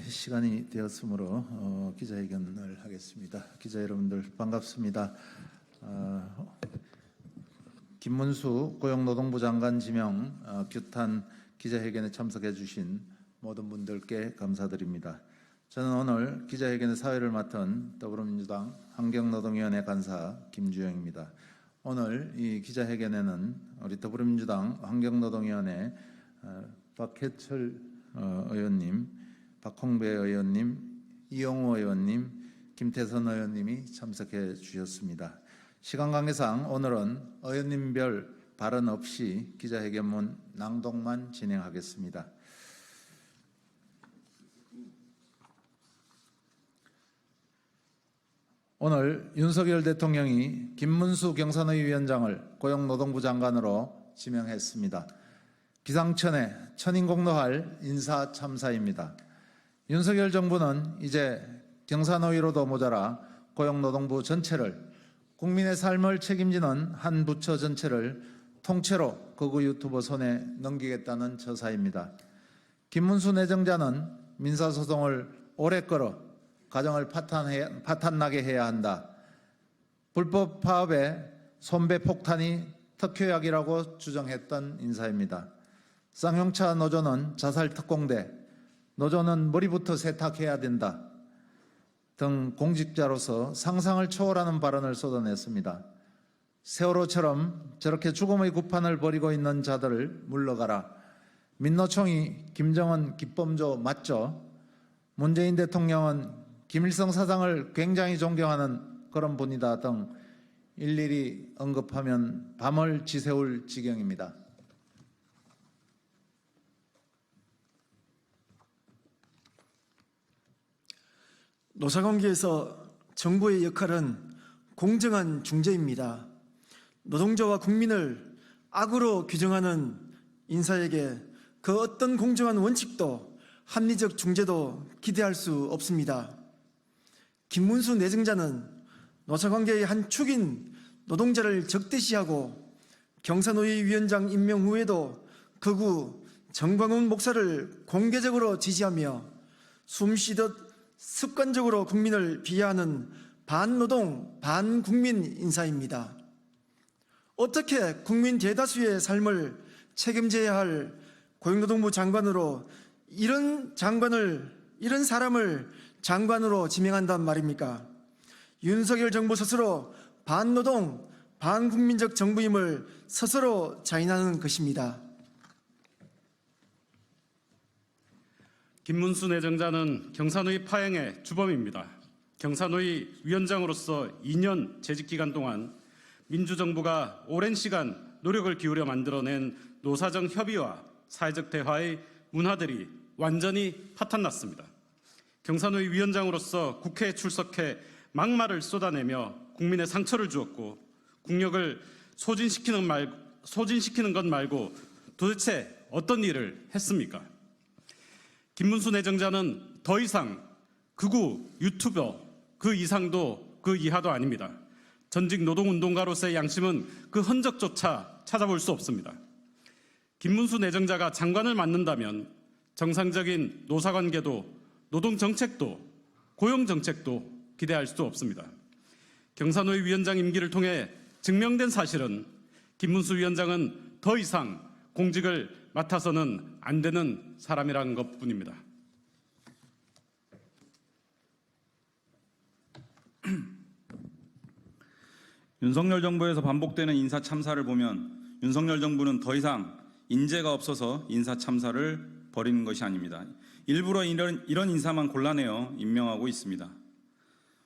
시간이 되었으므로 기자회견을 하겠습니다. 기자 여러분들 반갑습니다. 김문수 고용노동부 장관 지명 규탄 기자회견에 참석해 주신 모든 분들께 감사드립니다. 저는 오늘 기자회견의 사회를 맡은 더불어민주당 환경노동위원회 간사 김주영입니다. 오늘 이 기자회견에는 우리 더불어민주당 환경노동위원회 박해철 의원님, 박홍배 의원님, 이용우 의원님, 김태선 의원님이 참석해 주셨습니다. 시간 관계상 오늘은 의원님별 발언 없이 기자회견문 낭독만 진행하겠습니다. 오늘 윤석열 대통령이 김문수 경산의 위원장을 고용노동부 장관으로 지명했습니다. 기상천외 천인공노할 인사참사입니다. 윤석열 정부는 이제 경산의로도 모자라 고용노동부 전체를, 국민의 삶을 책임지는 한 부처 전체를 통째로 극우 유튜버 손에 넘기겠다는 처사입니다. 김문수 내정자는 민사소송을 오래 끌어 가정을 파탄나게 해야 한다. 불법 파업에 손배 폭탄이 특효약이라고 주장했던 인사입니다. 쌍용차 노조는 자살 특공대, 노조는 머리부터 세탁해야 된다 등 공직자로서 상상을 초월하는 발언을 쏟아냈습니다. 세월호처럼 저렇게 죽음의 구판을 벌이고 있는 자들을 물러가라. 민노총이 김정은 기범조 맞죠? 문재인 대통령은 김일성 사상을 굉장히 존경하는 그런 분이다 등 일일이 언급하면 밤을 지새울 지경입니다. 노사관계에서 정부의 역할은 공정한 중재입니다. 노동자와 국민을 악으로 규정하는 인사에게 그 어떤 공정한 원칙도 합리적 중재도 기대할 수 없습니다. 김문수 내정자는 노사관계의 한 축인 노동자를 적대시하고 경산노위 위원장 임명 후에도 극우 정광훈 목사를 공개적으로 지지하며 숨쉬듯 습관적으로 국민을 비하하는 반노동, 반국민 인사입니다. 어떻게 국민 대다수의 삶을 책임져야 할 고용노동부 장관으로 이런 사람을 장관으로 지명한단 말입니까? 윤석열 정부 스스로 반노동, 반국민적 정부임을 스스로 자인하는 것입니다. 김문수 내정자는 경산의 파행의 주범입니다. 경산의 위원장으로서 2년 재직기간 동안 민주정부가 오랜 시간 노력을 기울여 만들어낸 노사정 협의와 사회적 대화의 문화들이 완전히 파탄났습니다. 경산의 위원장으로서 국회에 출석해 막말을 쏟아내며 국민의 상처를 주었고 국력을 소진시키는 것 말고 도대체 어떤 일을 했습니까? 김문수 내정자는 더 이상 극우 유튜버 그 이상도 그 이하도 아닙니다. 전직 노동운동가로서의 양심은 그 흔적조차 찾아볼 수 없습니다. 김문수 내정자가 장관을 맡는다면 정상적인 노사관계도 노동정책도 고용정책도 기대할 수 없습니다. 경산노위 위원장 임기를 통해 증명된 사실은 김문수 위원장은 더 이상 공직을 맡아서는 안 되는 사람이라는 것뿐입니다. 윤석열 정부에서 반복되는 인사 참사를 보면 윤석열 정부는 더 이상 인재가 없어서 인사 참사를 벌이는 것이 아닙니다. 일부러 이런 인사만 골라내어 임명하고 있습니다.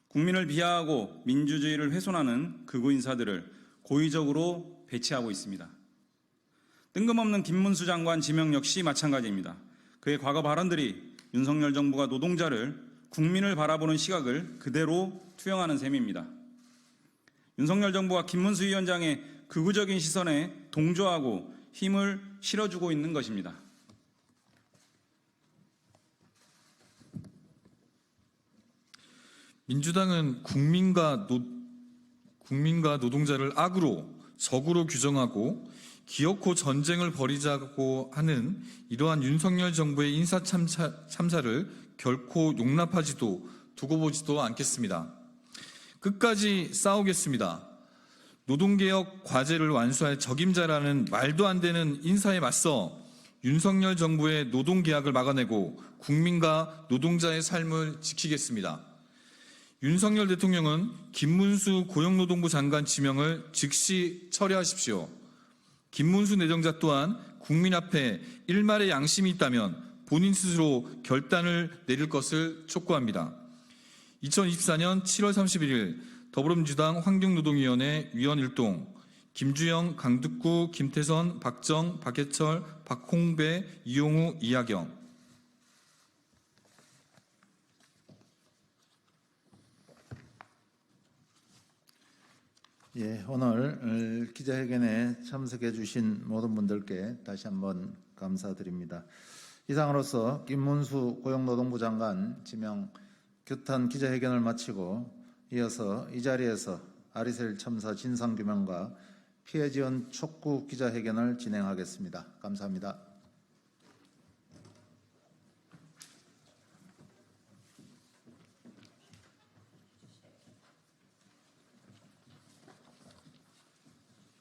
국민을 비하하고 민주주의를 훼손하는 극우 인사들을 고의적으로 배치하고 있습니다. 뜬금없는 김문수 장관 지명 역시 마찬가지입니다. 그의 과거 발언들이 윤석열 정부가 노동자를, 국민을 바라보는 시각을 그대로 투영하는 셈입니다. 윤석열 정부가 김문수 위원장의 극우적인 시선에 동조하고 힘을 실어주고 있는 것입니다. 민주당은 국민과 노동자를 악으로, 적으로 규정하고 기어코 전쟁을 벌이자고 하는 이러한 윤석열 정부의 인사 참사를 결코 용납하지도 두고 보지도 않겠습니다. 끝까지 싸우겠습니다. 노동개혁 과제를 완수할 적임자라는 말도 안 되는 인사에 맞서 윤석열 정부의 노동계약을 막아내고 국민과 노동자의 삶을 지키겠습니다. 윤석열 대통령은 김문수 고용노동부 장관 지명을 즉시 철회하십시오. 김문수 내정자 또한 국민 앞에 일말의 양심이 있다면 본인 스스로 결단을 내릴 것을 촉구합니다. 2024년 7월 31일 더불어민주당 환경노동위원회 위원 일동 김주영, 강득구, 김태선, 박정, 박해철, 박홍배, 이용우, 이하경. 예, 오늘 기자회견에 참석해 주신 모든 분들께 다시 한번 감사드립니다. 이상으로서 김문수 고용노동부 장관 지명 규탄 기자회견을 마치고 이어서 이 자리에서 아리셀 참사 진상규명과 피해 지원 촉구 기자회견을 진행하겠습니다. 감사합니다.